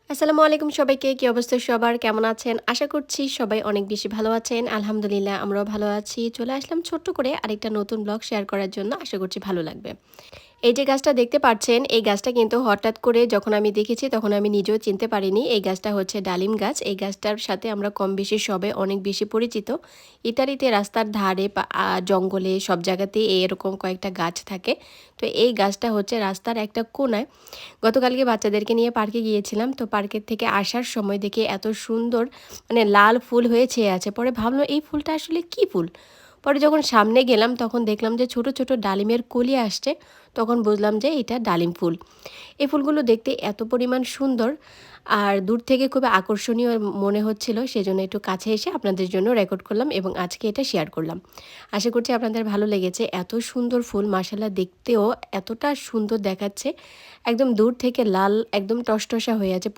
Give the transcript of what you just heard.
আসসালামু আলাইকুম সবাইকে। কি অবস্থা সবার? কেমন আছেন? আশা করছি সবাই অনেক বেশি ভালো আছেন। আলহামদুলিল্লাহ আমরাও ভালো আছি। চলে আসলাম ছোট্ট করে আরেকটা নতুন ব্লগ শেয়ার করার জন্য। আশা করছি ভালো লাগবে। এই যে গাছটা দেখতে পাচ্ছেন, এই গাছটা কিন্তু হঠাৎ করে যখন আমি দেখেছি তখন আমি নিজেও চিনতে পারিনি। এই গাছটা হচ্ছে ডালিম গাছ। এই গাছটার সাথে আমরা কম বেশি সবাই অনেক বেশি পরিচিত। ইতালিতে রাস্তার ধারে বা জঙ্গলে সব জায়গাতেই এরকম কয়েকটা গাছ থাকে। তো এই গাছটা হচ্ছে রাস্তার একটা কোণায়। গতকালকে বাচ্চাদেরকে নিয়ে পার্কে গিয়েছিলাম। তো পার্কের থেকে আসার সময় দেখি এত সুন্দর মানে লাল ফুল হয়ে ছেয়ে আছে। পরে ভাবলাম এই ফুলটা আসলে কী ফুল? পরে যখন সামনে গেলাম তখন দেখলাম যে ছোট, ছোট ডালিমের কলি আসছে। তখন বুঝলাম যে এটা ডালিম ফুল। এই ফুলগুলো দেখতে এত পরিমাণ সুন্দর আর দূর থেকে খুব আকর্ষণীয় মনে হচ্ছিল। সেজন্য একটু কাছে এসে আপনাদের জন্য রেকর্ড করলাম এবং আজকে এটা শেয়ার করলাম। আশা করছি আপনাদের ভালো লেগেছে। এত সুন্দর ফুল মাশাআল্লাহ দেখতেও এতটা সুন্দর দেখাচ্ছে। একদম দূর থেকে লাল একদম টসটসা হয়ে আছে।